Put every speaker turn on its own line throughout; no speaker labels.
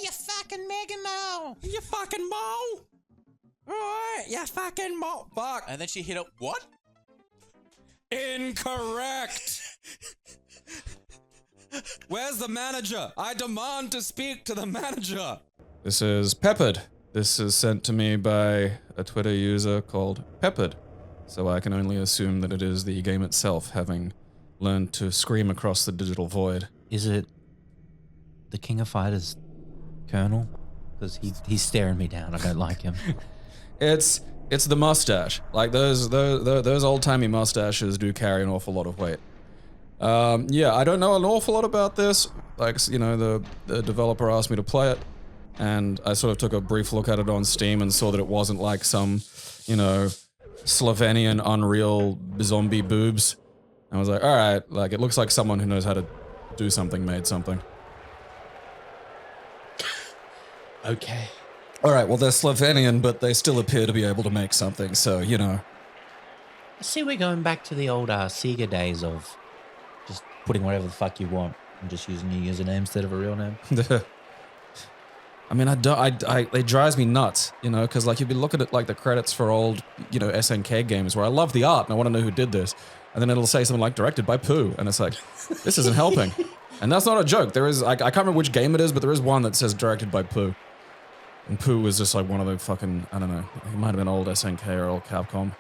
you fucking mega mole! You fucking mole! Alright, you fucking mole! Fuck! And then she hit it, what? Incorrect! Where's the manager? I demand to speak to the manager!
This is Peppered. This is sent to me by a Twitter user called Peppered. So I can only assume that it is the game itself, having learned to scream across the digital void.
Is it the King of Fighters Colonel? Because he's staring me down. I don't like him.
It's the mustache. Like those old-timey mustaches do carry an awful lot of weight. Yeah, I don't know an awful lot about this. Like, you know, the developer asked me to play it, and I sort of took a brief look at it on Steam and saw that it wasn't like some, you know, Slovenian Unreal zombie boobs. I was like, alright, like, it looks like someone who knows how to do something made something.
Okay.
Alright, well, they're Slovenian, but they still appear to be able to make something, so, you know.
I see we're going back to the old Sega days of just putting whatever the fuck you want and just using your username instead of a real name.
I mean, it drives me nuts, you know, because, like, you'd be looking at, like, the credits for old, you know, SNK games where I love the art and I want to know who did this. And then it'll say something like, directed by Pooh. And it's like, this isn't helping. And that's not a joke. There is, I can't remember which game it is, but there is one that says directed by Pooh. And Pooh was just, like, one of the fucking, I don't know, it might have been old SNK or old Capcom.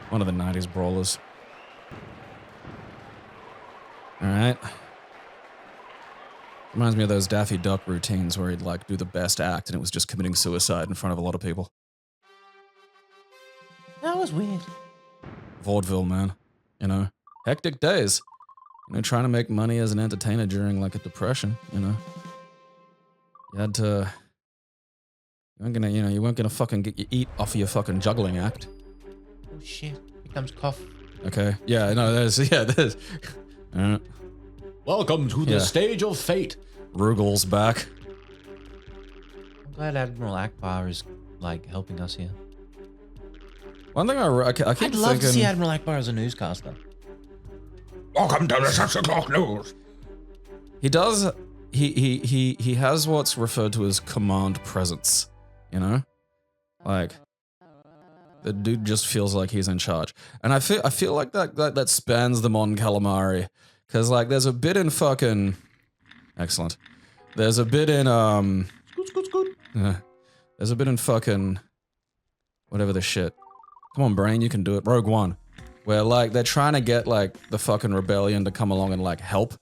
One of the 90s brawlers. Alright. Reminds me of those Daffy Duck routines where he'd, like, do the best act and it was just committing suicide in front of a lot of people.
That was weird.
Vaudeville, man. You know? Hectic days. You know, trying to make money as an entertainer during, like, a depression, you know? You had to... You weren't gonna fucking get your eat off of your fucking juggling act.
Oh shit, here comes cough.
Okay, yeah, no, there's...
Welcome to the stage of fate.
Rugal's back.
I'm glad Admiral Akbar is, like, helping us here.
One thing I keep
I'd love to see Admiral Akbar as a newscaster.
Welcome to the 6 o'clock news.
He does... He has what's referred to as command presence, you know? Like... The dude just feels like he's in charge. And I feel like that spans the Mon Calamari. Cause like there's a bit in fucking excellent. There's a bit in there's a bit in fucking whatever the shit. Come on, brain, you can do it. Rogue One. Where like they're trying to get like the fucking rebellion to come along and like help,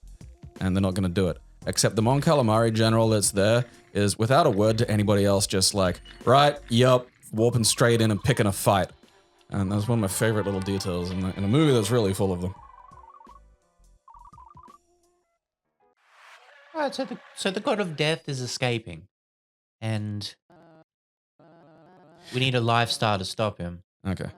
and they're not gonna do it. Except the Mon Calamari general that's there is without a word to anybody else, just like, right, yup, warping straight in and picking a fight. And that's one of my favorite little details in a movie that's really full of them.
Alright, so the god of death is escaping. And we need a live star to stop him.
Okay.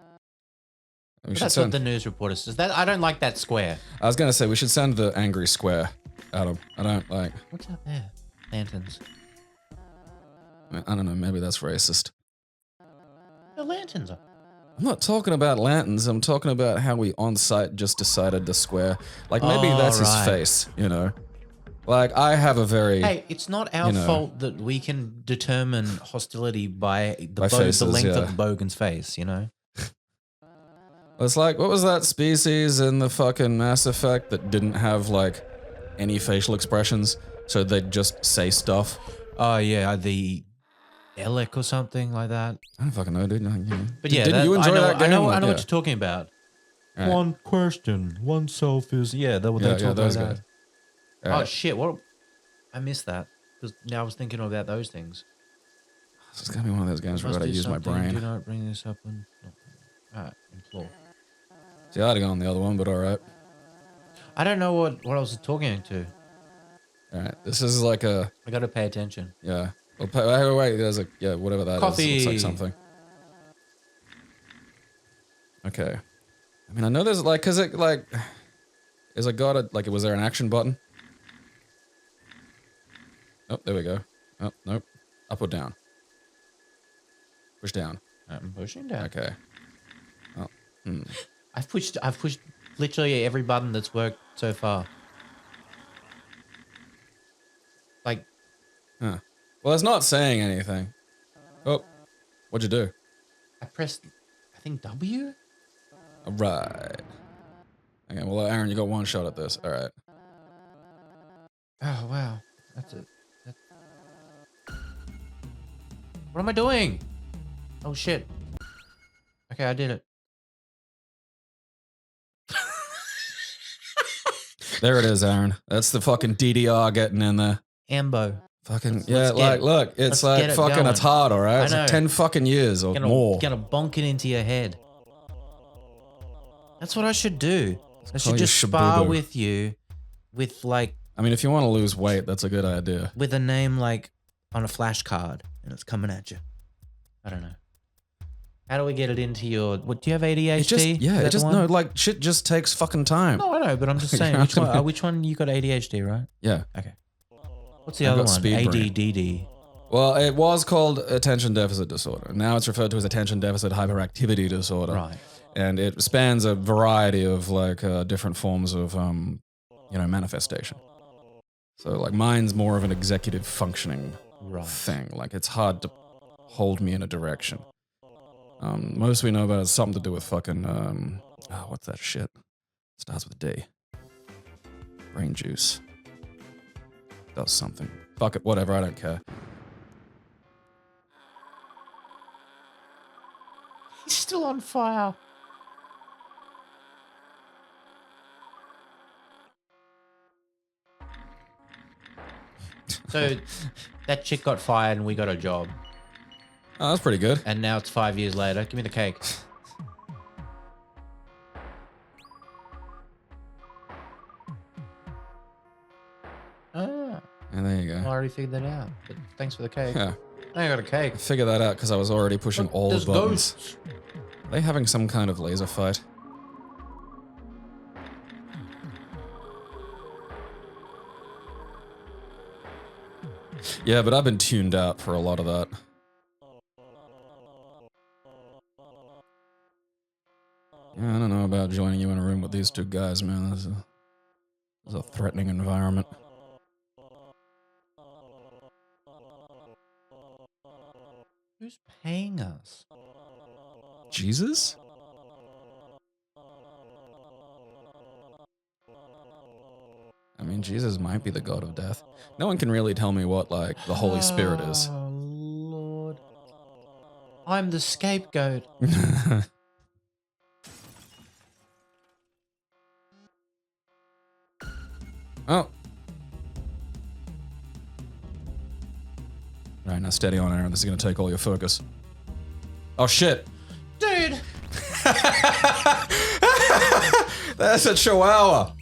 That's what the news reporter says. I don't like that square.
I was gonna say, we should send the angry square at him. I don't like...
What's up there? Lanterns.
I don't know, maybe that's racist.
The lanterns are...
I'm not talking about lanterns, I'm talking about how we on-site just decided the square. Like, maybe that's his face, you know? Like, I have a very...
Hey, it's not our fault that we can determine hostility by the
faces,
length of the bogan's face, you know?
It's like, what was that species in the fucking Mass Effect that didn't have, like, any facial expressions, so they'd just say stuff?
Oh, yeah, the Elec or something like that.
I don't fucking know, dude.
But yeah,
didn't you enjoy that game?
I know what you're talking about.
Right.
One question, one self is... Yeah, they talk about that.
Right.
Oh, shit, what... I missed that. Because now I was thinking about those things.
It's gonna be one of those games where I gotta use my brain.
Do not bring this up and... Alright, implore.
See, I'd have gone the other one, but alright.
I don't know what I was talking to.
Alright, this is like a...
I gotta pay attention.
Yeah. Wait, there's a... Yeah, whatever that
Coffee.
is. Looks like something. Okay. I mean, I know there's like... Cause it like... Is it got a... Like, was there an action button? Oh, there we go. Oh, nope. Up or down? Push down.
I'm pushing down.
Okay. Oh.
I've pushed literally every button that's worked so far. Like,
huh. Well, it's not saying anything. Oh, what'd you do?
I pressed, I think W?
All right. Okay, well, Aaron, you got one shot at this. All right.
Oh, wow. That's it. What am I doing? Oh, shit. Okay, I did it.
There it is, Aaron. That's the fucking DDR getting in there.
Ambo.
Fucking,
Let's
like, look, it's
let's
like
get it
fucking,
going.
it's hard, all right?
I
It's like
know.
10 fucking years or more.
Gonna bonk it into your head. That's what I should do. I
call
should
you
just spar
Shabubu.
with you with like,
I mean, if you want to lose weight, that's a good idea.
with a name like on a flashcard and it's coming at you. I don't know. How do we get it into your, what, do you have ADHD?
It just, yeah,
Is
it
that
just,
the
no,
one?
like, shit just takes fucking time.
No, I know, but I'm just
You
saying,
know
which
what I
one,
mean?
which one you got ADHD, right?
Yeah.
Okay. What's the
I've
other
got
one?
speed brain.
ADDD.
Well, it was called attention deficit disorder. Now it's referred to as attention deficit hyperactivity disorder.
Right.
And it spans a variety of like different forms of, manifestation. So like mine's more of an executive functioning
Right.
thing. Like it's hard to hold me in a direction. Most we know about is something to do with fucking, what's that shit? Starts with a D. Brain juice. Does something. Fuck it, whatever, I don't care.
He's still on fire. So that chick got fired and we got a job.
Oh, that's pretty good.
And now it's 5 years later. Give me the cake. Ah,
And there you
I
go.
already figured that out. But thanks for the cake.
Yeah.
Now I got a cake.
I figured that out because I was already pushing
Look,
all the
there's
buttons.
ghosts.
Are they having some kind of laser fight? Yeah, but I've been tuned out for a lot of that. Yeah, I don't know about joining you in a room with these two guys, man. This is a threatening environment.
Who's paying us?
Jesus? I mean, Jesus might be the god of death. No one can really tell me what, like, the Holy Spirit is.
Oh, Lord. I'm the scapegoat.
Oh. Alright, now steady on, Aaron. This is gonna take all your focus. Oh, shit.
Dude!
That's a chihuahua.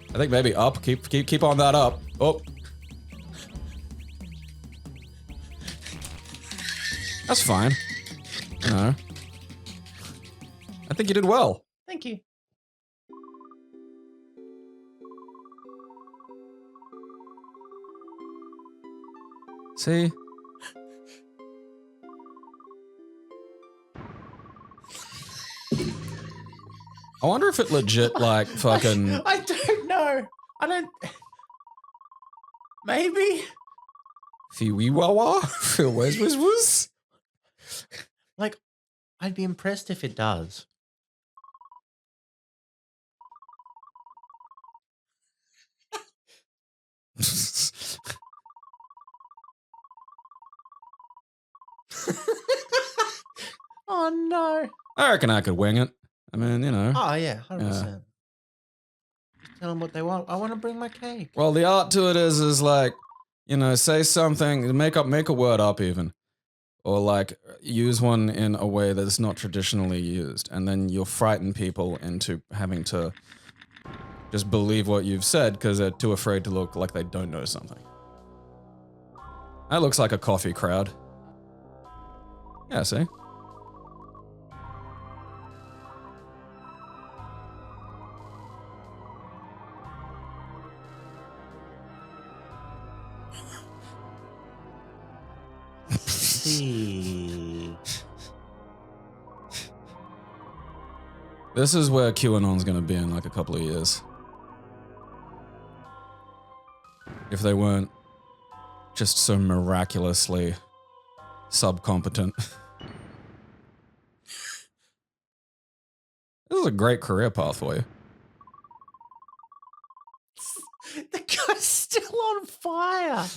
I think maybe up. Keep on that up. Oh. That's fine. You know. I think you did well.
Thank you.
See? I wonder if it legit, like, fucking...
I don't know. I don't... Maybe?
Fee-wee-wah-wah? Feel-whiz-whiz-whiz?
Like, I'd be impressed if it does. Oh, no.
I reckon I could wing it. I mean, you know.
Oh, yeah, 100%. Just tell them what they want. I want to bring my cake.
Well, the art to it is like, you know, say something, make a word up even. Or like, use one in a way that's not traditionally used. And then you'll frighten people into having to just believe what you've said because they're too afraid to look like they don't know something. That looks like a coffee crowd. Yeah, see?
See.
This is where QAnon's gonna be in like a couple of years. If they weren't just so miraculously subcompetent. This is a great career path for you.
The guy's still on fire.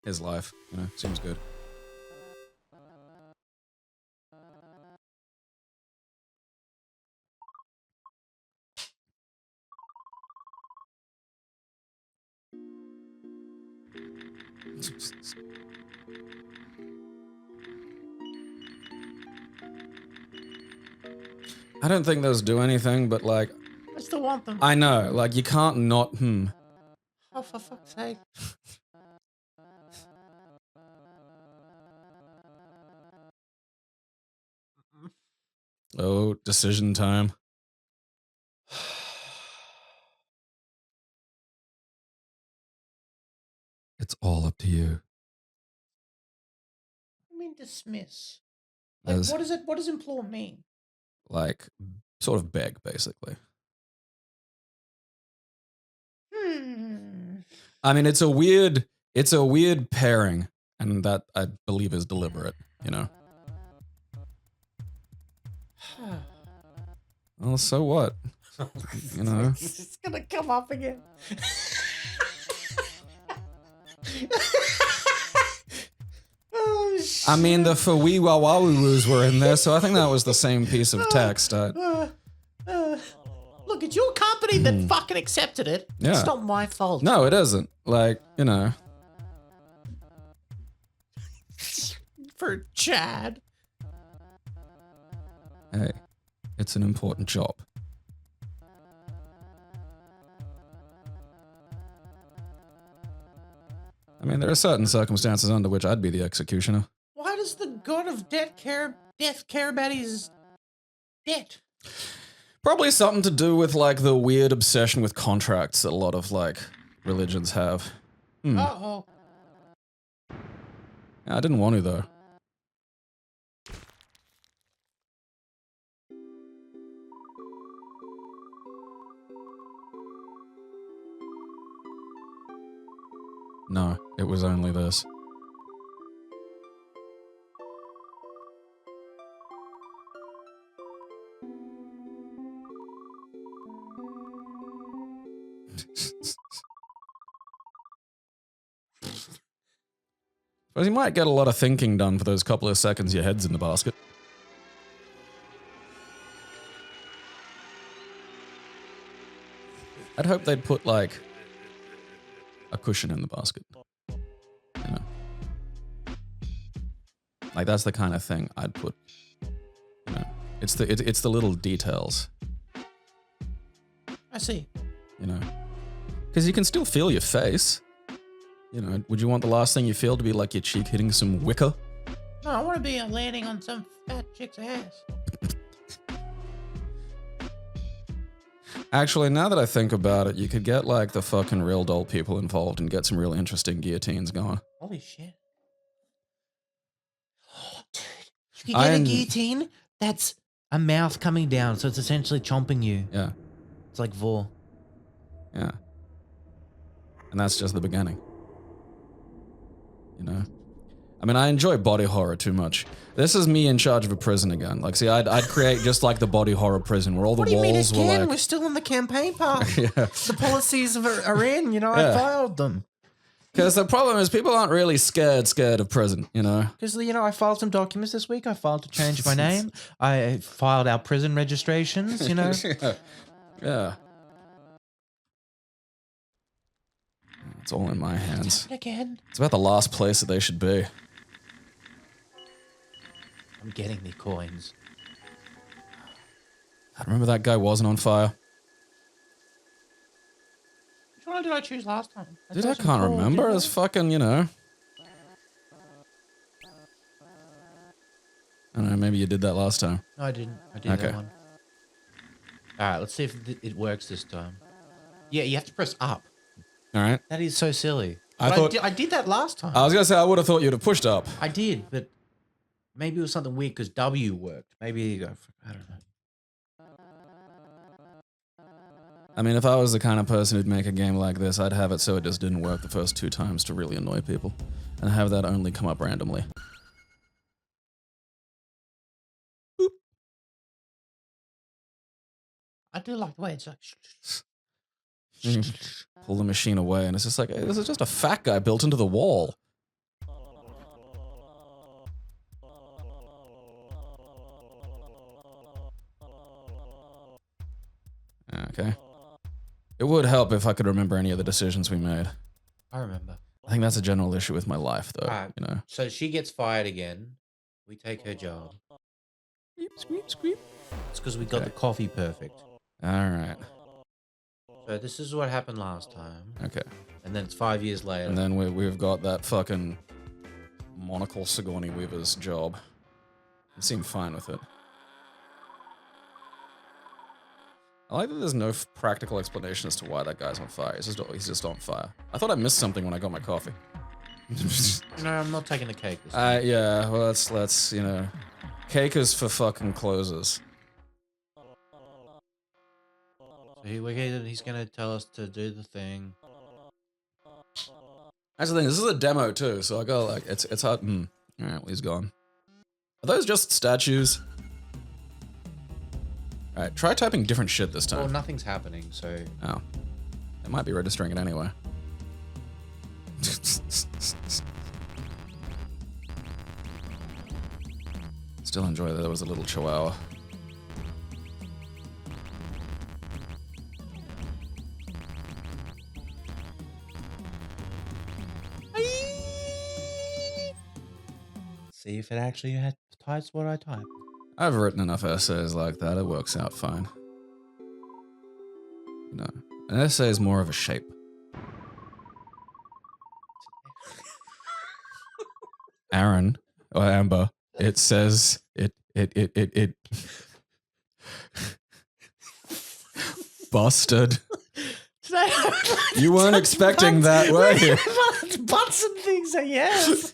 His life, you know, seems good. I don't think those do anything, but like...
I still want them.
I know, like you can't not,
Oh, for fuck's sake.
Oh, decision time. It's all up to you.
I mean, dismiss. Like, what is it? What does implore mean?
Like, sort of beg, basically. I mean, it's a weird pairing, and that I believe is deliberate, you know. Well, so what? You know.
It's gonna come up again. Oh, shit.
I mean, the for wee wah wah woos were in there, so I think that was the same piece of text.
Look, it's your company that fucking accepted it.
Yeah.
It's not my fault.
No, it isn't. Like, you know.
For Chad.
Hey, it's an important job. I mean, there are certain circumstances under which I'd be the executioner.
Why does the god of death care about his debt?
Probably something to do with, like, the weird obsession with contracts that a lot of, like, religions have.
Uh-oh.
Yeah, I didn't want to, though. No, it was only this. Suppose you might get a lot of thinking done for those couple of seconds your head's in the basket. I'd hope they'd put, like, a cushion in the basket. You know? Like, that's the kind of thing I'd put. You know? It's the little details.
I see.
You know? Because you can still feel your face. You know, would you want the last thing you feel to be like your cheek hitting some wicker?
No, I want to be landing on some fat chick's ass.
Actually, now that I think about it, you could get like the fucking real doll people involved and get some real interesting guillotines going.
Holy shit. Oh, dude. You can get a guillotine that's a mouth coming down, so it's essentially chomping you.
Yeah.
It's like Vor.
Yeah. And that's just the beginning. You know? I mean, I enjoy body horror too much. This is me in charge of a prison again. Like, see, I'd create just like the body horror prison where all the walls were like...
We're still in the campaign part.
Yeah.
The policies are in, you know, I filed them.
Because the problem is people aren't really scared of prison, you know?
Because, you know, I filed some documents this week. I filed to change my name. I filed our prison registrations, you know?
Yeah. It's all in my hands.
Again.
It's about the last place that they should be.
I'm getting the coins.
I remember that guy wasn't on fire.
Which one did I choose last time?
Dude, I can't remember. It's fucking, you know. I don't know, maybe you did that last time.
No, I didn't. I did that one. Alright, let's see if it works this time. Yeah, you have to press up.
Alright.
That is so silly.
I
did that last time.
I was going to say, I would have thought you'd have pushed up.
I did, but maybe it was something weird because W worked. Maybe you go. I don't know.
I mean, if I was the kind of person who'd make a game like this, I'd have it so it just didn't work the first 2 times to really annoy people. And have that only come up randomly. Boop.
I do like the way it's like...
Pull the machine away, and it's just like, hey, this is just a fat guy built into the wall. Okay. It would help if I could remember any of the decisions we made.
I remember.
I think that's a general issue with my life, though.
Alright,
you know.
so she gets fired again. We take her job.
Squeep, squeep.
It's because we got the coffee perfect.
All right.
So this is what happened last time.
Okay.
And then it's 5 years later.
And then we've got that fucking Monocle Weaver's job. He seemed fine with it. I like that there's no practical explanation as to why that guy's on fire. He's just on fire. I thought I missed something when I got my coffee.
No, I'm not taking the cake this time.
Yeah, well, let's, you know... Cake is for fucking closers.
So he's gonna tell us to do the thing.
That's the thing, this is a demo too, so I go like, it's hard. Alright, well, he's gone. Are those just statues? Alright, try typing different shit this time.
Well, nothing's happening, so...
Oh. It might be registering it anyway. Still enjoy that there was a little chihuahua.
See if it actually types what I type.
I've written enough essays like that, it works out fine. You know, an essay is more of a shape. Aaron, or Amber, it says, it busted. You weren't expecting that, were you?
Butts and things, yes.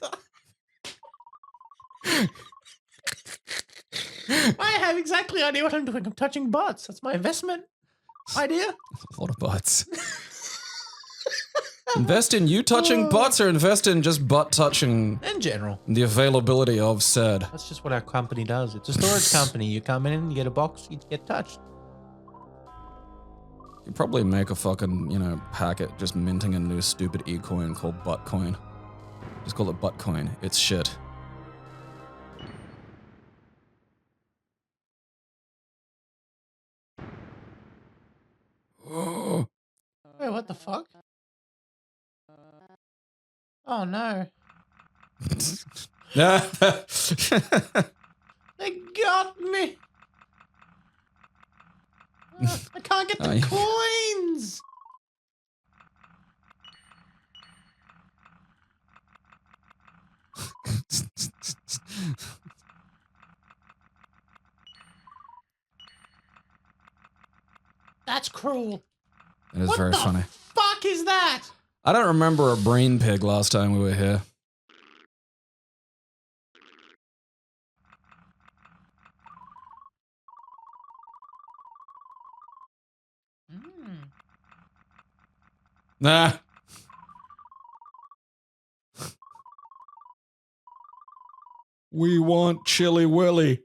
I have exactly idea what I'm doing. I'm touching butts. That's my investment idea.
A lot of butts. Invest in you touching butts or invest in just butt touching?
In general.
The availability of said.
That's just what our company does. It's a storage company. You come in, you get a box, you get touched.
You probably make a fucking, you know, packet just minting a new stupid e-coin called Buttcoin. Just call it Buttcoin. It's shit.
Wait, what the fuck? Oh no. They got me. I can't get the coins. That's cruel.
It is very funny.
What the fuck is that?
I don't remember a brain pig last time we were here. Nah. We want Chili Willy.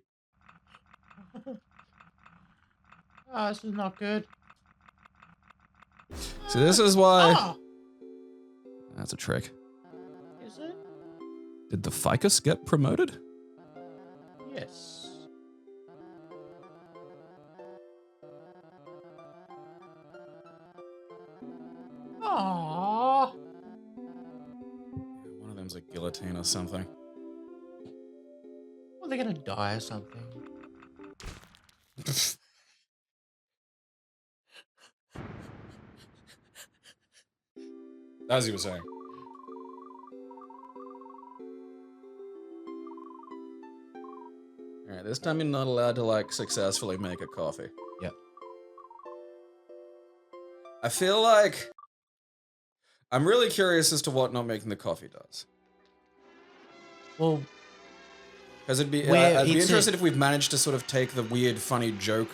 Oh, this is not good.
See, this is why...
Oh.
That's a trick.
Is it?
Did the ficus get promoted?
Yes. Aww.
One of them's a guillotine or something.
Well, they're gonna die or something.
As you were saying. Alright, this time you're not allowed to, like, successfully make a coffee.
Yep.
I feel like... I'm really curious as to what not making the coffee does.
Well...
Because it'd be... I'd be interested if we've managed to sort of take the weird, funny joke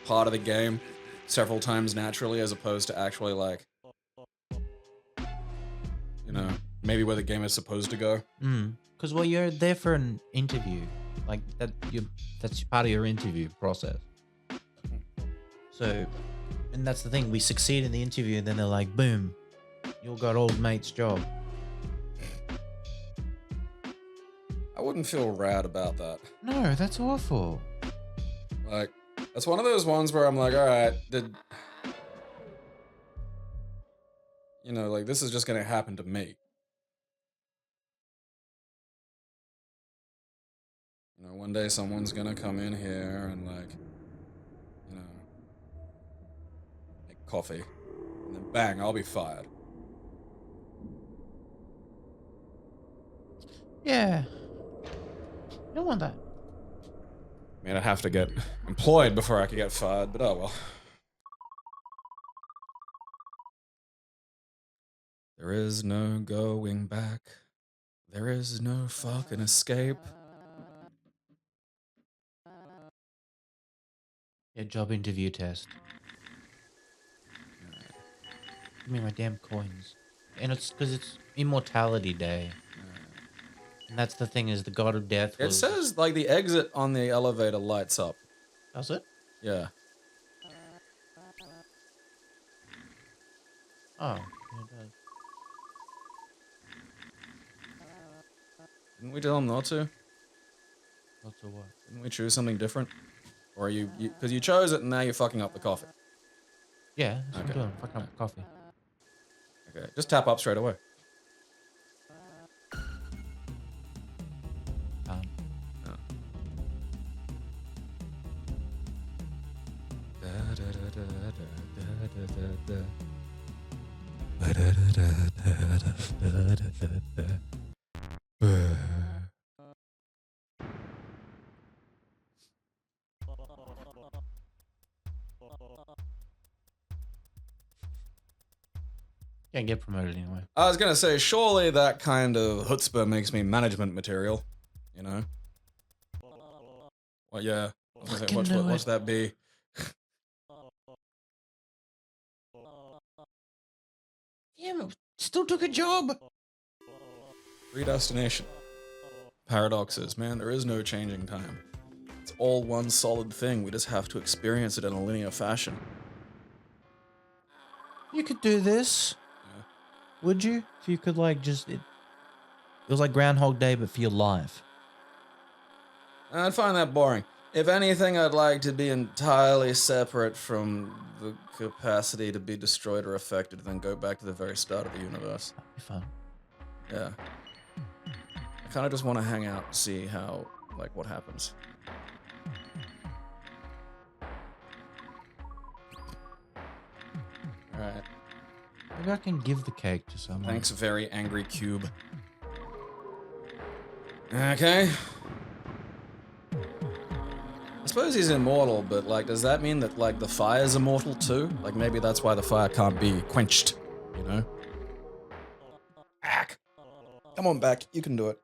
part of the game several times naturally as opposed to actually like, you know, maybe where the game is supposed to go.
Because well, you're there for an interview, like that's part of your interview process. So, and that's the thing. We succeed in the interview, and then they're like, "Boom, you got old mate's job."
I wouldn't feel rad about that.
No, that's awful.
Like, that's one of those ones where I'm like, all right, you know, like, this is just gonna happen to me. You know, one day someone's gonna come in here and, like, you know, make coffee, and then bang, I'll be fired.
Yeah. You don't want that.
I mean, I'd have to get employed before I could get fired, but oh well. There is no going back. There is no fucking escape.
Yeah, job interview test. Give me my damn coins. And it's because it's Immortality Day. And that's the thing, is the god of death
It
was...
says, like, the exit on the elevator lights up.
Does it?
Yeah.
Oh, yeah, it does.
Didn't we tell him not to?
Not to what?
Didn't we choose something different? Or are you because you chose it and now you're fucking up the coffee.
Yeah, that's what I'm
Okay.
doing. Fucking up coffee.
Okay, just tap up straight away.
Can't get promoted anyway.
I was gonna say, surely that kind of chutzpah makes me management material, you know? Well, yeah. I was gonna say, watch that be.
Yeah, but still took a job.
Predestination. Paradoxes, man, there is no changing time. It's all one solid thing, we just have to experience it in a linear fashion.
You could do this.
Yeah.
Would you? If you could, like, just... It was like Groundhog Day, but for your life.
I'd find that boring. If anything, I'd like to be entirely separate from the capacity to be destroyed or affected, then go back to the very start of the universe.
That'd be fun.
Yeah. I kind of just want to hang out and see how, like, what happens. Alright.
Maybe I can give the cake to someone.
Thanks, very angry cube. Okay. I suppose he's immortal, but, like, does that mean that, like, the fire's immortal too? Like, maybe that's why the fire can't be quenched, you know? Ack. Come on back, you can do it.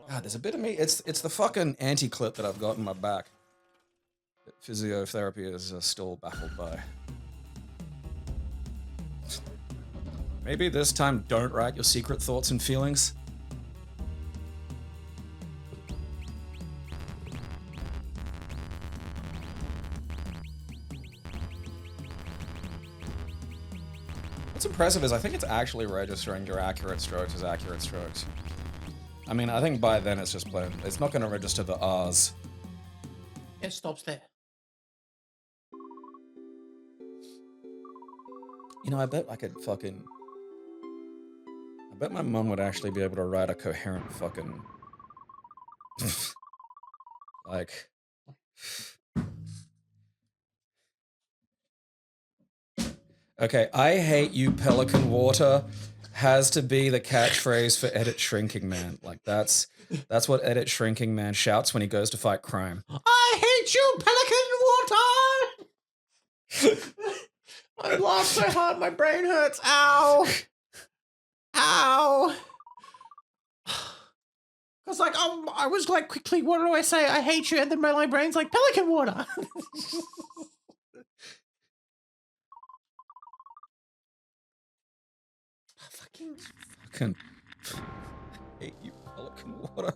God, there's a bit of me. It's the fucking anti-clip that I've got in my back that physiotherapy is still baffled by. Maybe this time don't write your secret thoughts and feelings. What's impressive is I think it's actually registering your accurate strokes as accurate strokes. I mean, I think by then it's just plain. It's not going to register the R's.
It stops there.
You know, I bet I could fucking... I bet my mum would actually be able to write a coherent fucking... like... Okay, I hate you, Pelican Water has to be the catchphrase for Edit Shrinking Man. Like, that's what Edit Shrinking Man shouts when he goes to fight crime.
I hate you, Pelican Water! I laughed so hard, my brain hurts. Ow! Ow! Cause like I was like quickly, what do I say? I hate you, and then my brain's like Pelican Water.
Fucking hate you, Pelican Water.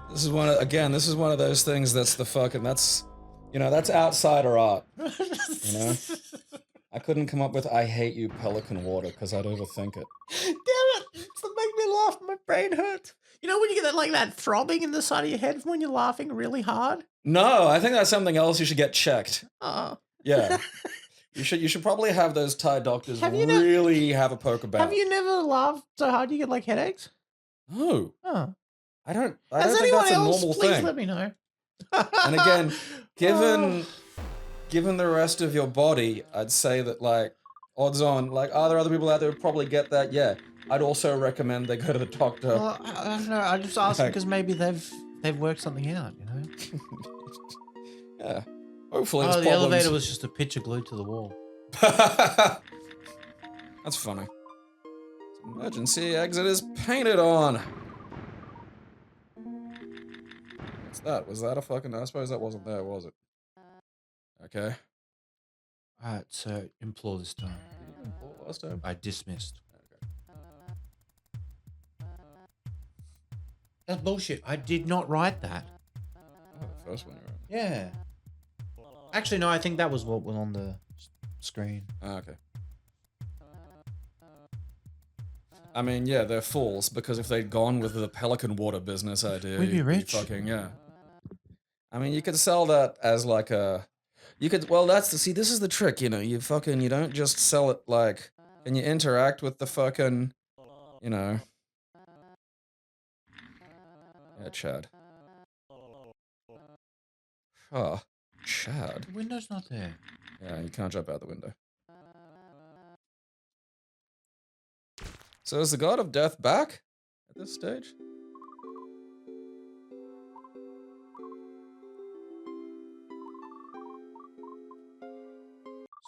This is one of, again, this is one of those things that's the fucking, that's, you know, that's outsider art. You know? I couldn't come up with I hate you, Pelican Water, because I'd overthink it.
Damn it! It's make me laugh. My brain hurts. You know when you get that like that throbbing in the side of your head when you're laughing really hard?
No, I think that's something else you should get checked.
Oh.
Yeah. You should probably have those Thai doctors really have a poke about.
Have you never laughed so hard you get like headaches?
No.
Oh.
I don't think that's a normal
please
thing.
let me know.
And again, given the rest of your body, I'd say that, like, odds on, like, are there other people out there who probably get that? Yeah. I'd also recommend they go to the doctor.
Well, I don't know. I just asked because maybe they've worked something out, you know?
Yeah. Hopefully
the
problems.
elevator was just a picture glued to the wall.
That's funny. Emergency exit is painted on. What's that? Was that a fucking... I suppose that wasn't there, was it? Okay.
Alright, so implore this time.
Did you implore last time?
I dismissed.
Okay.
That's bullshit. I did not write that.
Oh, the first one you wrote.
Yeah. Actually, no, I think that was what was on the screen.
Ah, okay. I mean, yeah, they're fools, because if they'd gone with the Pelican Water business idea...
We'd be rich.
Fucking, yeah. I mean, you could sell that as like a... You could... Well, that's the... See, this is the trick, you know? You don't just sell it like... Can you interact with the fucking... You know... Yeah, Chad. Oh, Chad.
The window's not there.
Yeah, you can't jump out the window. So is the god of death back at this stage?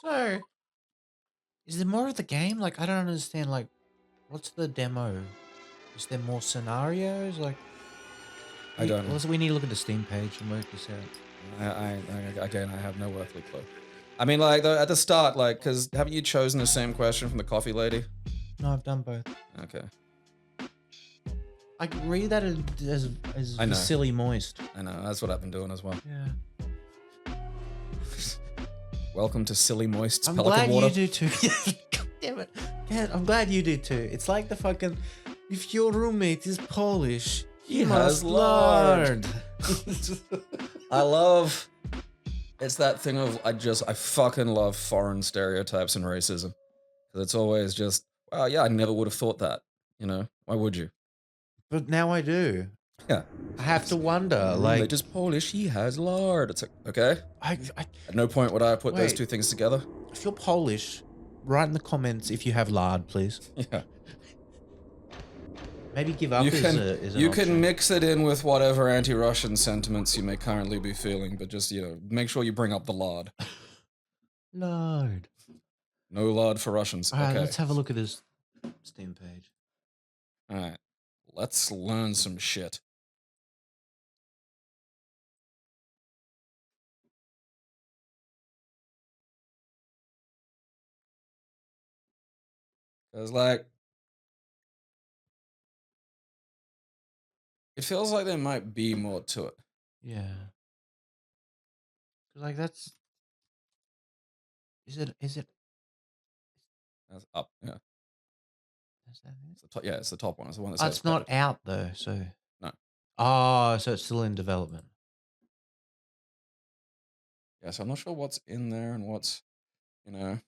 So, is there more of the game? Like, I don't understand, like, what's the demo? Is there more scenarios? Like,
I don't know.
We need to look at the Steam page and work this out.
Again, I have no earthly clue. I mean, like, at the start, like, because haven't you chosen the same question from the coffee lady?
No, I've done both.
Okay.
I read that as silly moist.
I know, that's what I've been doing as well.
Yeah.
Welcome to Silly Moist's
I'm
Pelican
glad
Water.
you do too. God damn it. Yeah, I'm glad you do too. It's like the fucking, if your roommate is Polish, he must learn.
I love, it's that thing of, I fucking love foreign stereotypes and racism. Because it's always just, wow, yeah, I never would have thought that. You know, why would you?
But now I do.
Yeah.
I have to wonder, like...
Roommate is Polish, he has lard. It's like, okay. At no point would I put those two things together.
If you're Polish, write in the comments if you have lard, please.
Yeah.
Maybe give up is an
You
option.
can mix it in with whatever anti-Russian sentiments you may currently be feeling, but just, you know, make sure you bring up the lard.
Lard.
No lard for Russians.
Alright,
okay.
let's have a look at this Steam page.
Alright. Let's learn some shit. Because, like, it feels like there might be more to it.
Yeah. Like, that's... Is it...
That's up, yeah.
Is that it?
It's the top, yeah, it's the top one. It's the one that
Oh,
says
it's not out, though, so...
No.
Oh, so it's still in development.
Yeah, so I'm not sure what's in there and what's, you know...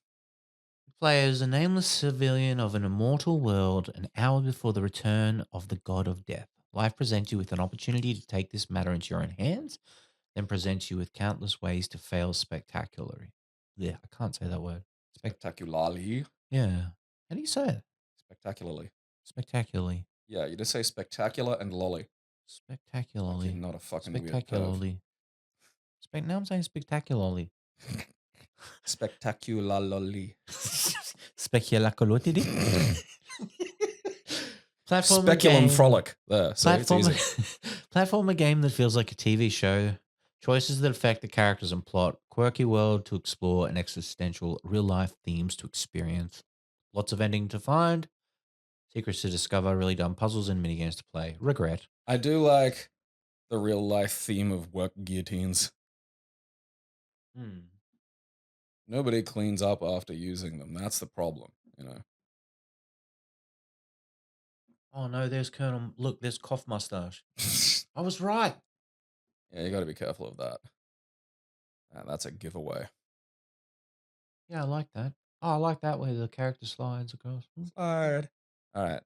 Player is a nameless civilian of an immortal world an hour before the return of the god of death. Life presents you with an opportunity to take this matter into your own hands, then presents you with countless ways to fail spectacularly. Yeah, I can't say that word.
Spectacularly.
Yeah. How do you say it?
Spectacularly.
Spectacularly.
Yeah, you just say spectacular and lolly.
Spectacularly.
Like you're not a fucking weird perv.
Spectacularly. Now I'm saying spectacularly.
Spectacularly.
Speculacolotity.
Speculum frolic. There, so it's easy.
Platformer game that feels like a TV show, Choices that affect the characters and plot, quirky world to explore, and existential real-life themes to experience. Lots of ending to find, secrets to discover, really dumb puzzles and minigames to play. Regret.
I do like the real life theme of work guillotines.
Hmm.
Nobody cleans up after using them. That's the problem, you know.
Oh no, there's Colonel. Look, there's Cough Mustache. I was right.
Yeah, you got to be careful of that. That's a giveaway.
Yeah, I like that. Oh, I like that way the character slides across.
Slide. All right.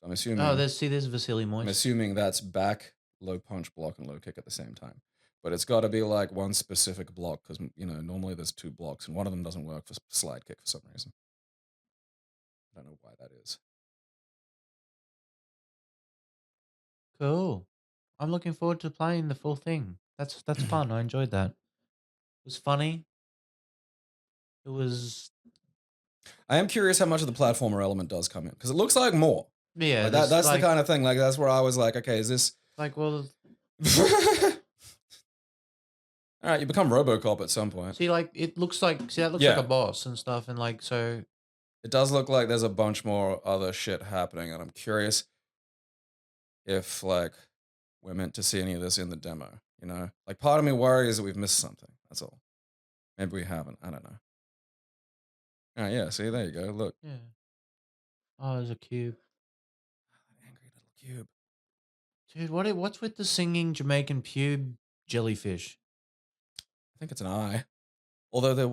So I'm assuming.
Oh, there's Vasily
I'm
Moist.
assuming that's back, low punch, block, and low kick at the same time. But it's got to be like one specific block because, you know, normally there's 2 blocks and one of them doesn't work for slide kick for some reason. I don't know why that is.
Cool. I'm looking forward to playing the full thing. That's fun. I enjoyed that. It was funny. It was
I am curious how much of the platformer element does come in because it looks like more.
yeah.
Like
That's
the kind of thing. Like that's where I was like, okay, is this
like well.
all right? You become RoboCop at some point.
See, like it looks like that looks like a boss and stuff, and like so.
It does look like there's a bunch more other shit happening, and I'm curious if like we're meant to see any of this in the demo. You know, like part of me worries that we've missed something. That's all. Maybe we haven't. I don't know. Oh yeah, see there you go. Look,
Yeah. Oh, there's a cube.
angry little cube.
Dude, what's with the singing Jamaican pube jellyfish?
I think it's an eye. Although there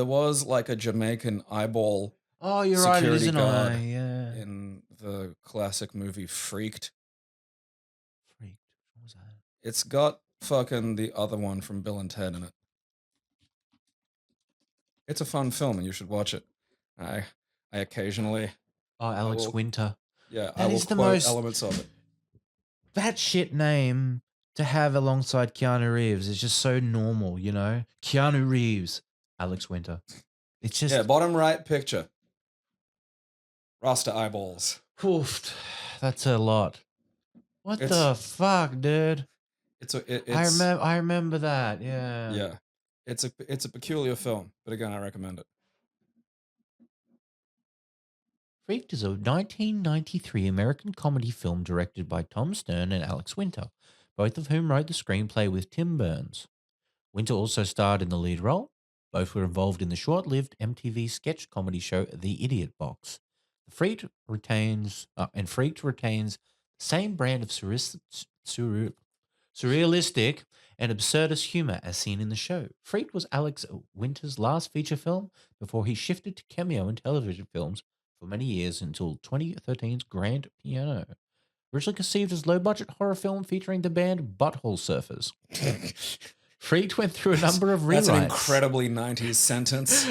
was like a Jamaican eyeball.
Oh, you're right. It is
security
an
guard
eye. Yeah.
in the classic movie Freaked.
Freaked. What was that?
It's got fucking the other one from Bill and Ted in it. It's a fun film and you should watch it. I occasionally.
Oh, Alex Winter.
Yeah,
That
I will
is the
quote
most
elements of it.
that shit name to have alongside Keanu Reeves is just so normal, you know? Keanu Reeves, Alex Winter. It's just
Yeah, bottom right picture. Rasta eyeballs.
oof, that's a lot. What the fuck, dude? I remember that. Yeah.
Yeah. It's a peculiar film, but again, I recommend it.
Freaked is a 1993 American comedy film directed by Tom Stern and Alex Winter, both of whom wrote the screenplay with Tim Burns. Winter also starred in the lead role. Both were involved in the short-lived MTV sketch comedy show The Idiot Box. Freaked retains the same brand of surrealistic and absurdist humor as seen in the show. Freaked was Alex Winter's last feature film before he shifted to cameo in television films for many years until 2013's Grand Piano. Originally conceived as low-budget horror film featuring the band Butthole Surfers. Freaked went through a number of rewrites.
That's an incredibly 90s sentence.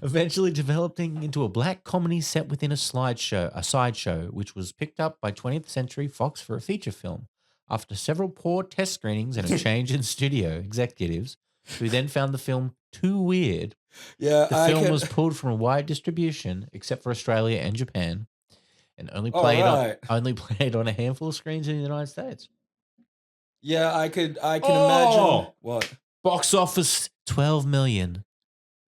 Eventually developing into a black comedy set within a sideshow, which was picked up by 20th Century Fox for a feature film. After several poor test screenings and a change in studio executives, who then found the film too weird, the film was pulled from a wide distribution, except for Australia and Japan, and only played on a handful of screens in the United States.
Yeah, I can imagine what
box office 12 million.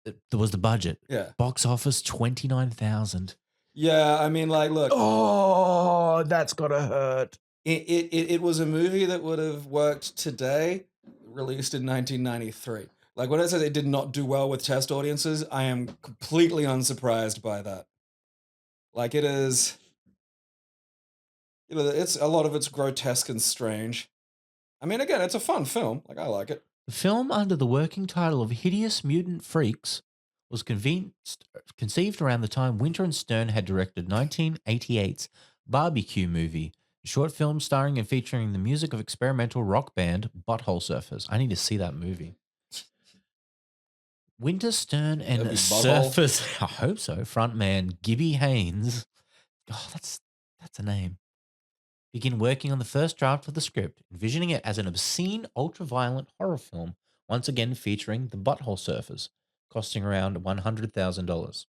There was the budget.
Yeah.
Box office 29,000.
Yeah, I mean, like, look.
Oh, that's gotta hurt.
It was a movie that would have worked today, released in 1993. Like when I said it did not do well with test audiences, I am completely unsurprised by that. Like it is, you know, it's a lot of it's grotesque and strange. I mean, again, it's a fun film. Like, I like it.
The film, under the working title of Hideous Mutant Freaks, was conceived around the time Winter and Stern had directed 1988's Barbecue Movie, a short film starring and featuring the music of experimental rock band Butthole Surfers. I need to see that movie. Winter, Stern, and Surfers, I hope so, frontman Gibby Haynes. Oh, that's a name. Begin working on the first draft of the script, envisioning it as an obscene, ultra-violent horror film, once again featuring the Butthole Surfers, costing around $100,000.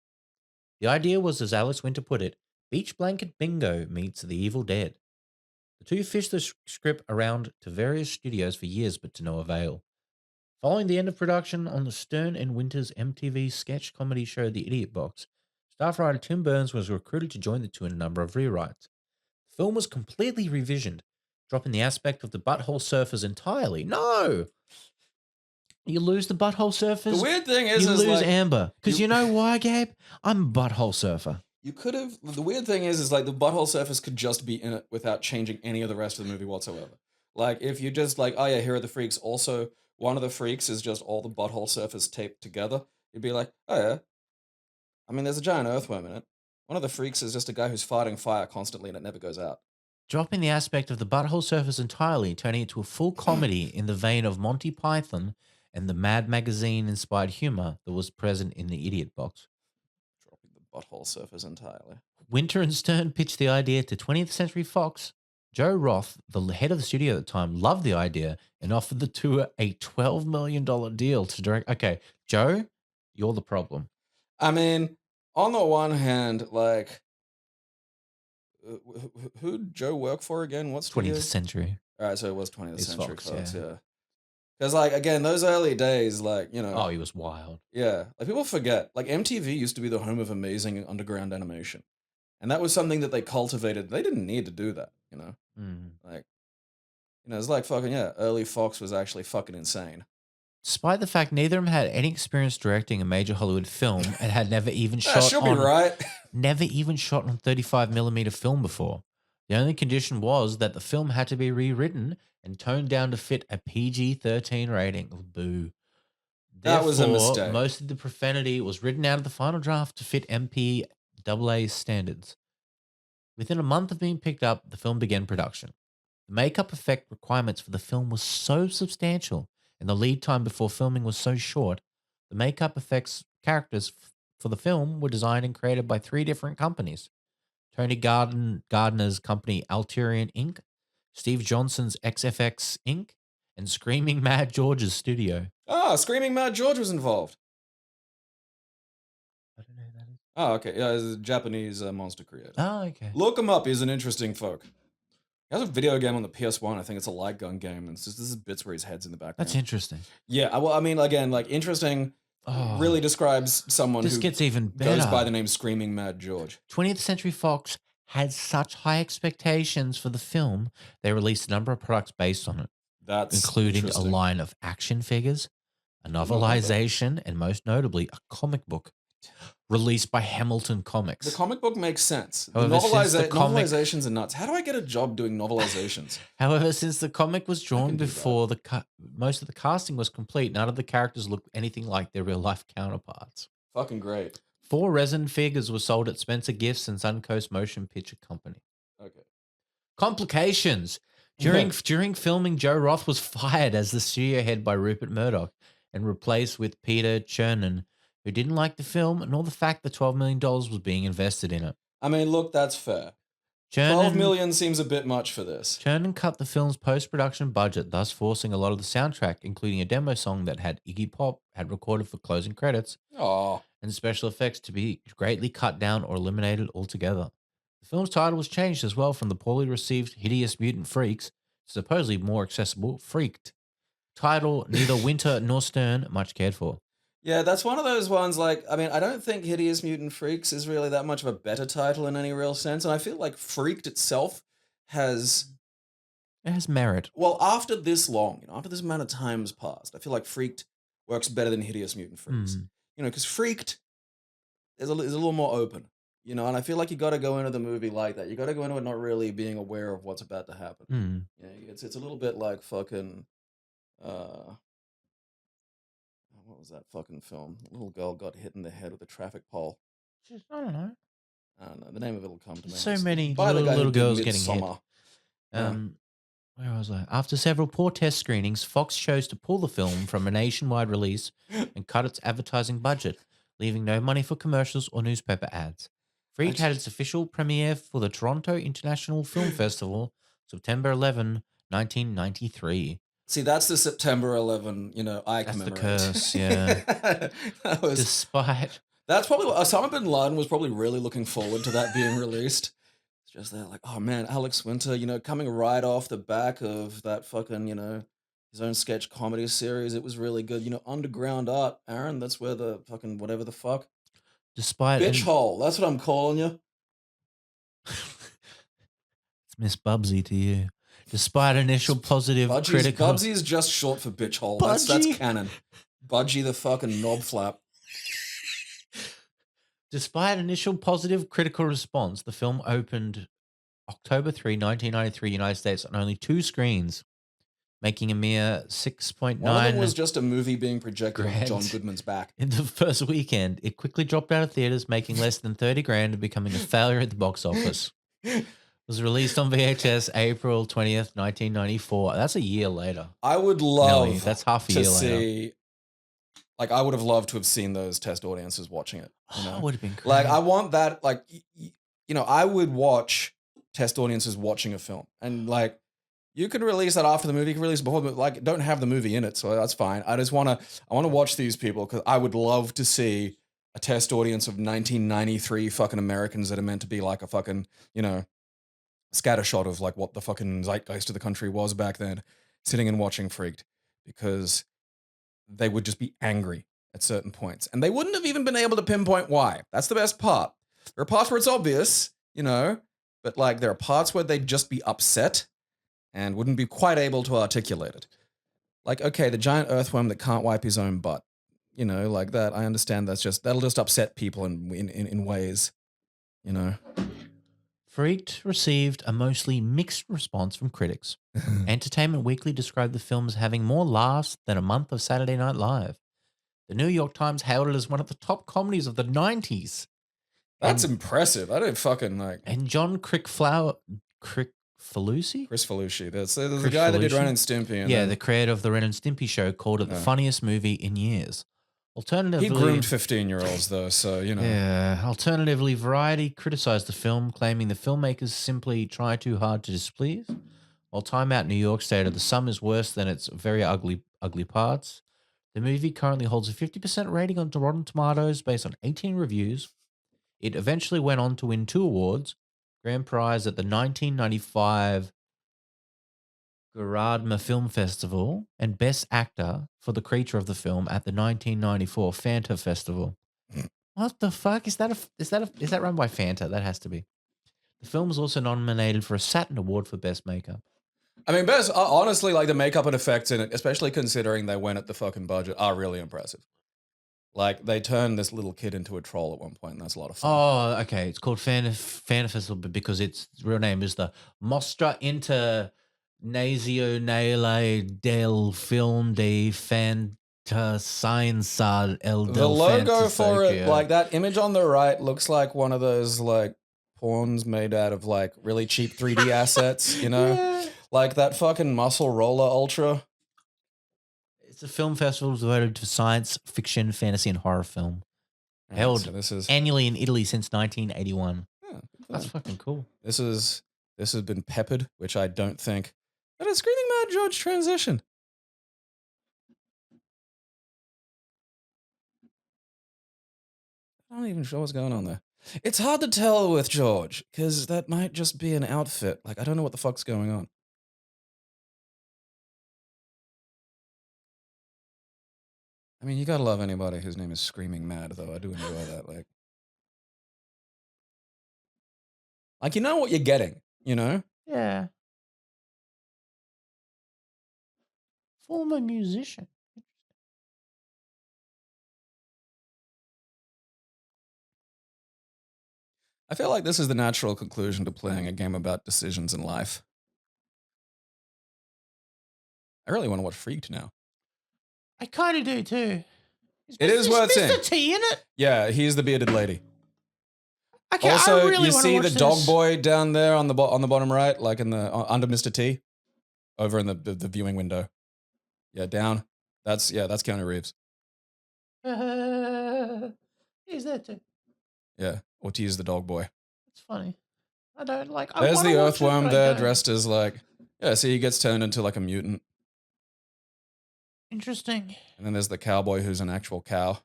The idea was, as Alice Winter put it, Beach Blanket Bingo meets The Evil Dead. The two fished the script around to various studios for years, but to no avail. Following the end of production on the Stern and Winters MTV sketch comedy show The Idiot Box, staff writer Tim Burns was recruited to join the two in a number of rewrites. The film was completely revisioned, dropping the aspect of the butthole surfers entirely. No! You lose the butthole surfers.
The weird thing is,
you lose
like,
Amber. Because you know why, Gabe? I'm a butthole surfer.
You could have. The weird thing is like the butthole surfers could just be in it without changing any of the rest of the movie whatsoever. Like if you just like, oh yeah, here are the freaks. Also, one of the freaks is just all the butthole surfers taped together. You'd be like, oh yeah. I mean, there's a giant earthworm in it. One of the freaks is just a guy who's fighting fire constantly and it never goes out.
Dropping the aspect of the butthole surfers entirely, turning it to a full comedy in the vein of Monty Python and the Mad Magazine-inspired humor that was present in the Idiot Box.
Dropping the butthole surfers entirely.
Winter and Stern pitched the idea to 20th Century Fox. Joe Roth, the head of the studio at the time, loved the idea and offered the tour a $12 million deal to direct. Okay, Joe, you're the problem.
I mean, on the one hand, like, who'd Joe work for again? What's
20th Century?
All right, so it was 20th
It's
Century
Fox,
yeah. Because, like, again, those early days, like, you know.
Oh, he was wild.
Yeah. Like, people forget. Like, MTV used to be the home of amazing underground animation. And that was something that they cultivated. They didn't need to do that, you know? Like, you know, it's like fucking, yeah, early Fox was actually fucking insane.
Despite the fact neither of them had any experience directing a major Hollywood film and had never even
She'll be right.
never even shot on 35mm film before. The only condition was that the film had to be rewritten and toned down to fit a PG-13 rating. Oh, boo.
That was a mistake.
Most of the profanity was written out of the final draft to fit MPAA standards. Within a month of being picked up, the film began production. The makeup effect requirements for the film was so substantial and the lead time before filming was so short, the makeup effects characters for the film were designed and created by 3 different companies. Tony Gardner's company Alterian Inc., Steve Johnson's XFX Inc., and Screaming Mad George's studio.
Ah, Screaming Mad George was involved.
I don't know who that is.
Oh, okay. Yeah, he's a Japanese monster creator.
Oh, okay.
Look him up. He's an interesting folk. He has a video game on the PS1. I think it's a light gun game. And it's just, this is bits where his head's in the background.
That's interesting.
Yeah, well, I mean, again, like, interesting really describes someone
this
who
gets even better.
goes by the name Screaming Mad George.
20th Century Fox had such high expectations for the film, they released a number of products based on it.
That's
including a line of action figures, a novelization, and most notably, a comic book released by Hamilton Comics.
The comic book makes sense.
However,
Novelizations are nuts. How do I get a job doing novelizations?
However, since the comic was drawn before most of the casting was complete, none of the characters looked anything like their real-life counterparts.
Fucking great.
4 resin figures were sold at Spencer Gifts and Suncoast Motion Picture Company.
Okay.
Complications. During filming, Joe Roth was fired as the studio head by Rupert Murdoch and replaced with Peter Chernin, who didn't like the film nor the fact that $12 million was being invested in it.
I mean, look, that's fair. $12 million seems a bit much for this.
Chernin cut the film's post-production budget, thus forcing a lot of the soundtrack, including a demo song that had Iggy Pop had recorded for closing credits, and special effects to be greatly cut down or eliminated altogether. The film's title was changed as well from the poorly received Hideous Mutant Freaks to supposedly more accessible Freaked. Title neither Winter nor Stern much cared for.
Yeah, that's one of those ones, like, I mean, I don't think Hideous Mutant Freaks is really that much of a better title in any real sense, and I feel like Freaked itself has...
It has merit.
Well, after this long, you know, after this amount of time has passed, I feel like Freaked works better than Hideous Mutant Freaks. You know, because Freaked is a little more open, you know, and I feel like you got to go into the movie like that. You got to go into it not really being aware of what's about to happen. Yeah, it's a little bit like fucking... what was that fucking film? A little girl got hit in the head with a traffic pole.
I don't know.
I don't know. The name of it will come to me.
So many little girls getting hit. Where was I? After several poor test screenings, Fox chose to pull the film from a nationwide release and cut its advertising budget, leaving no money for commercials or newspaper ads. Freaked had its official premiere for the Toronto International Film Festival, September 11, 1993.
See, that's the September 11, you know, I commemorate.
That's the curse, yeah. Despite...
That's probably... Osama bin Laden was probably really looking forward to that being released. It's just there like, oh man, Alex Winter, you know, coming right off the back of that fucking, you know, his own sketch comedy series. It was really good. You know, underground art, Aaron. That's where the fucking whatever the fuck.
Despite
Bitch hole. That's what I'm calling you.
It's Miss Bubsy to you. Despite initial positive critical...
Bubsy is just short for bitch hole. That's canon. Budgie the fucking knob flap.
Despite initial positive critical response, the film opened October 3, 1993, United States on only 2 screens, making a mere 6.9.
One of them was just a movie being projected on
grand
John Goodman's back.
in the first weekend. It quickly dropped out of theaters, making less than 30 grand and becoming a failure at the box office. It was released on VHS April 20th, 1994. That's a year later.
I would love
Nelly, that's half a year later.
Like, I would have loved to have seen those test audiences watching it. You know?
Oh, would have been great.
Like, I want that, like, you know, I would watch test audiences watching a film. And, like, you could release that after the movie, you can release it before, but, like, don't have the movie in it, so that's fine. I want to watch these people, because I would love to see a test audience of 1993 fucking Americans that are meant to be, like, a fucking, you know, scattershot of, like, what the fucking zeitgeist of the country was back then, sitting and watching Freaked, because they would just be angry at certain points. And they wouldn't have even been able to pinpoint why. That's the best part. There are parts where it's obvious, you know, but, like, there are parts where they'd just be upset and wouldn't be quite able to articulate it. Like, okay, the giant earthworm that can't wipe his own butt. You know, like that. I understand that'll just upset people in ways, you know.
Freaked received a mostly mixed response from critics. Entertainment Weekly described the film as having more laughs than a month of Saturday Night Live. The New York Times hailed it as one of the top comedies of the 90s.
That's impressive. I don't fucking like.
And John Crickfalusi?
Chris Falushi. There's the guy that did Ren and Stimpy.
Yeah, the creator of the Ren and Stimpy show, called it the funniest movie in years. Alternatively,
he groomed 15-year-olds though, so, you know.
Yeah. Alternatively, Variety criticized the film, claiming the filmmakers simply try too hard to displease, while Time Out New York stated the sum is worse than its very ugly parts. The movie currently holds a 50% rating on Rotten Tomatoes based on 18 reviews. It eventually went on to win 2 awards, Grand Prize at the 1995 Garadma Film Festival and Best Actor for the creature of the film at the 1994 Fanta Festival. What the fuck is that? Is that run by Fanta? That has to be. The film was also nominated for a Saturn Award for Best Makeup.
I mean, honestly, like the makeup and effects in it, especially considering they went at the fucking budget, are really impressive. Like, they turned this little kid into a troll at one point, and that's a lot of fun.
Oh, okay. It's called Fanta Festival because its real name is the Mostra Internazionale del Film de Fantascienza el del
The logo for it,
Fantascienza.
like that image on the right, looks like one of those, like, porns made out of, like, really cheap 3D assets, you know? Yeah. Like that fucking Muscle Roller Ultra. It's
a film festival devoted to science fiction, fantasy, and horror film. Held annually in Italy since 1981. Yeah, that's fucking cool.
This has been peppered, which I don't think. But a Screaming Mad George transition. I'm not even sure what's going on there. It's hard to tell with George, because that might just be an outfit. Like, I don't know what the fuck's going on. I mean, you gotta love anybody whose name is Screaming Mad, though. I do enjoy that. Like, you know what you're getting, you know?
Yeah. Former musician.
I feel like this is the natural conclusion to playing a game about decisions in life. I really want to watch Freaked now.
I kind of do too.
It is worth seeing.
Mr. T in it?
Yeah, he's the bearded lady.
Okay,
also,
I really
you see the
this.
dog boy down there on the bottom right, like in the under Mr. T, over in the viewing window. Yeah, down. That's Keanu Reeves.
He's there too.
Yeah, Ortiz the dog boy.
It's funny. I don't like.
There's the earthworm there, dressed as like. Yeah, see, he gets turned into like a mutant.
Interesting.
And then there's the cowboy who's an actual cow.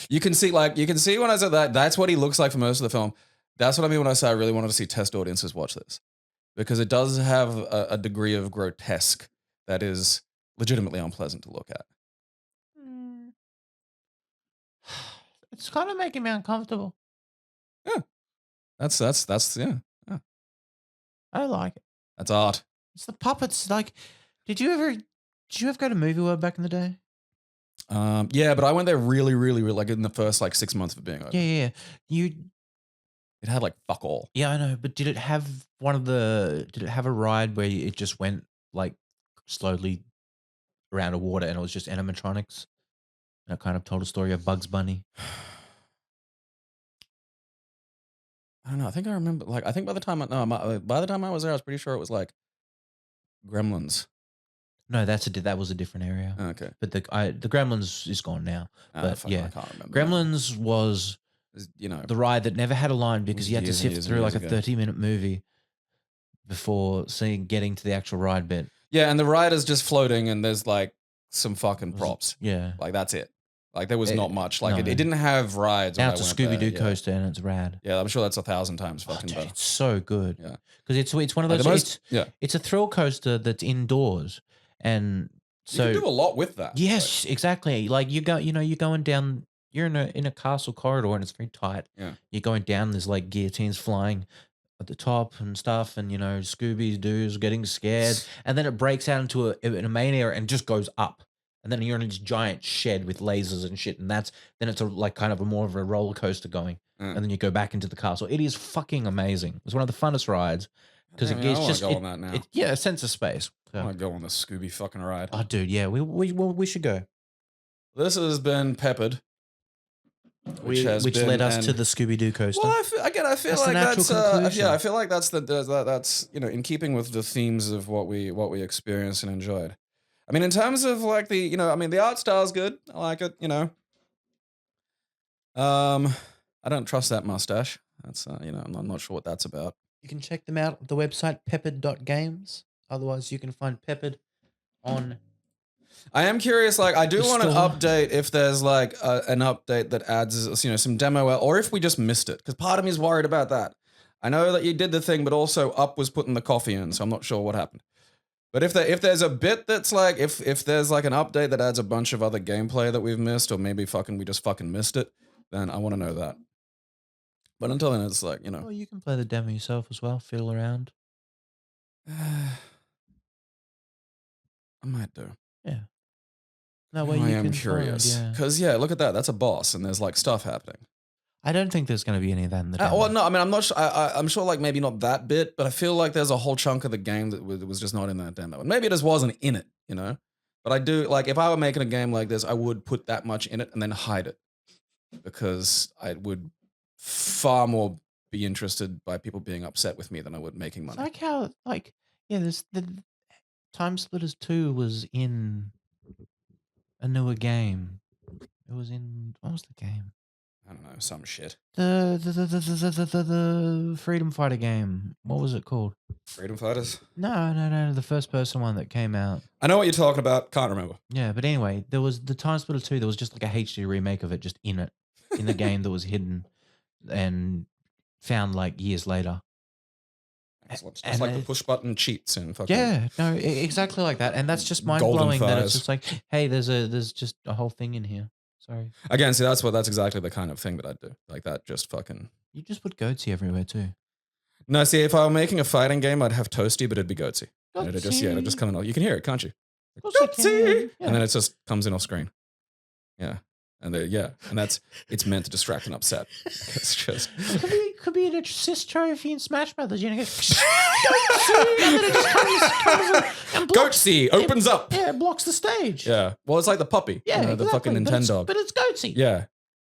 You can see when I said that, that's what he looks like for most of the film. That's what I mean when I say I really wanted to see test audiences watch this. Because it does have a degree of grotesque that is legitimately unpleasant to look at.
It's kind of making me uncomfortable.
Yeah, that's yeah.
I like it.
That's art.
It's the puppets. Like, did you ever go to Movie World back in the day?
Yeah, but I went there really, like in the first like 6 months of being open.
Yeah.
It had like fuck all.
Yeah, I know. But did it have did it have a ride where it just went like slowly around a water and it was just animatronics? And it kind of told a story of Bugs Bunny.
I don't know. I think I remember. Like, I think by the time I was there, I was pretty sure it was like Gremlins.
No, that was a different area.
Okay,
but the Gremlins is gone now. But yeah,
I can't remember.
Gremlins was the ride that never had a line because you had to sift through like a 30-minute movie before getting to the actual ride bit.
Yeah, and the ride is just floating, and there's like some fucking props.
Yeah,
like that's it. Like there was not much. Like it didn't have rides.
Now it's a Scooby-Doo coaster and it's rad.
Yeah, I'm sure that's 1,000 times fucking better.
It's so good.
Yeah,
because it's one of those. It's a thrill coaster that's indoors, and so
you can do a lot with that.
Yes, exactly. Like you're going down. You're in a castle corridor and it's very tight.
Yeah,
you're going down. There's like guillotines flying at the top and stuff, and Scooby-Doo's getting scared, and then it breaks out into a main area and just goes up. And then you're in this giant shed with lasers and shit, and then it's like kind of more of a roller coaster going, and then you go back into the castle. It is fucking amazing. It's one of the funnest rides because it gets just
go on that now.
A sense of space. So.
I want to go on the Scooby fucking ride.
Oh, dude, yeah, we should go.
This has been Peppered, which
led us to the Scooby-Doo coaster.
Well, I feel like that's I feel like that's in keeping with the themes of what we experienced and enjoyed. I mean, in terms of like the art style's good. I like it. I don't trust that mustache. That's I'm not sure what that's about.
You can check them out at the website peppered.games. Otherwise, you can find Peppered on.
I am curious. Like, I do want an update if there's like an update that adds some demo, or if we just missed it. Because part of me is worried about that. I know that you did the thing, but also Up was putting the coffee in, so I'm not sure what happened. But if there's a bit that's like if there's like an update that adds a bunch of other gameplay that we've missed, or maybe we just fucking missed it, then I want to know that. But until then, it's like
Well, you can play the demo yourself as well. Fiddle around.
I might do.
Yeah. No way.
I am curious because look at that. That's a boss, and there's like stuff happening.
I don't think there's going to be any of that in the demo.
Well, no, I mean, I'm not sure. I'm sure, like, maybe not that bit, but I feel like there's a whole chunk of the game that was just not in that demo. And maybe it just wasn't in it, But I do, like, if I were making a game like this, I would put that much in it and then hide it. Because I would far more be interested by people being upset with me than I would making money.
It's like how, there's the Time Splitters 2 was in a newer game. It was in, what was the game?
I don't know, some shit.
The Freedom Fighter game. What was it called?
Freedom Fighters?
No. The first person one that came out.
I know what you're talking about. Can't remember.
Yeah, but anyway, there was the Time Splitter 2. There was just like a HD remake of it just in the game that was hidden and found like years later.
Excellent. Just like the push button cheats in fucking.
Yeah, no, exactly like that. And that's just mind blowing that it's just like, hey, there's just a whole thing in here. Sorry.
Again, see, that's exactly the kind of thing that I'd do. Like that, just fucking.
You just put Goatsy everywhere too.
No, see, if I were making a fighting game, I'd have Toasty, but it'd be Goatsy. And it'd just come in. You can hear it, can't you? Goatsy! Yeah. And then it just comes in off screen. Yeah. And it's meant to distract and upset. It's just.
It could be an assist trophy in Smash Brothers. Goatsy! And then it just comes and blocks.
Goatsy opens up.
Yeah, it blocks the stage.
Yeah. Well, it's like the puppy.
Yeah, exactly.
The fucking Nintendo.
But it's Goatsy.
Yeah.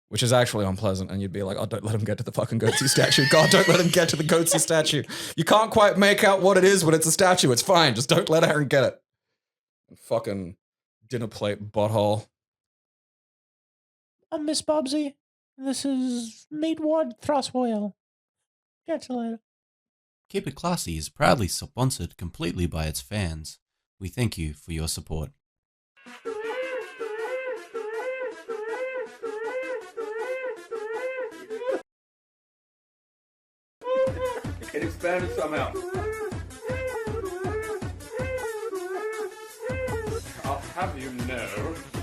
Which is actually unpleasant. And you'd be like, oh, don't let him get to the fucking Goatsy statue. God, don't let him get to the Goatsy statue. You can't quite make out what it is when it's a statue. It's fine. Just don't let Aaron get it. Fucking dinner plate butthole.
I'm Miss Bobsy. This is Meat Wad Thrust Whale. Catch you later.
Keep It Classy is proudly sponsored completely by its fans. We thank you for your support.
It expanded somehow. have you know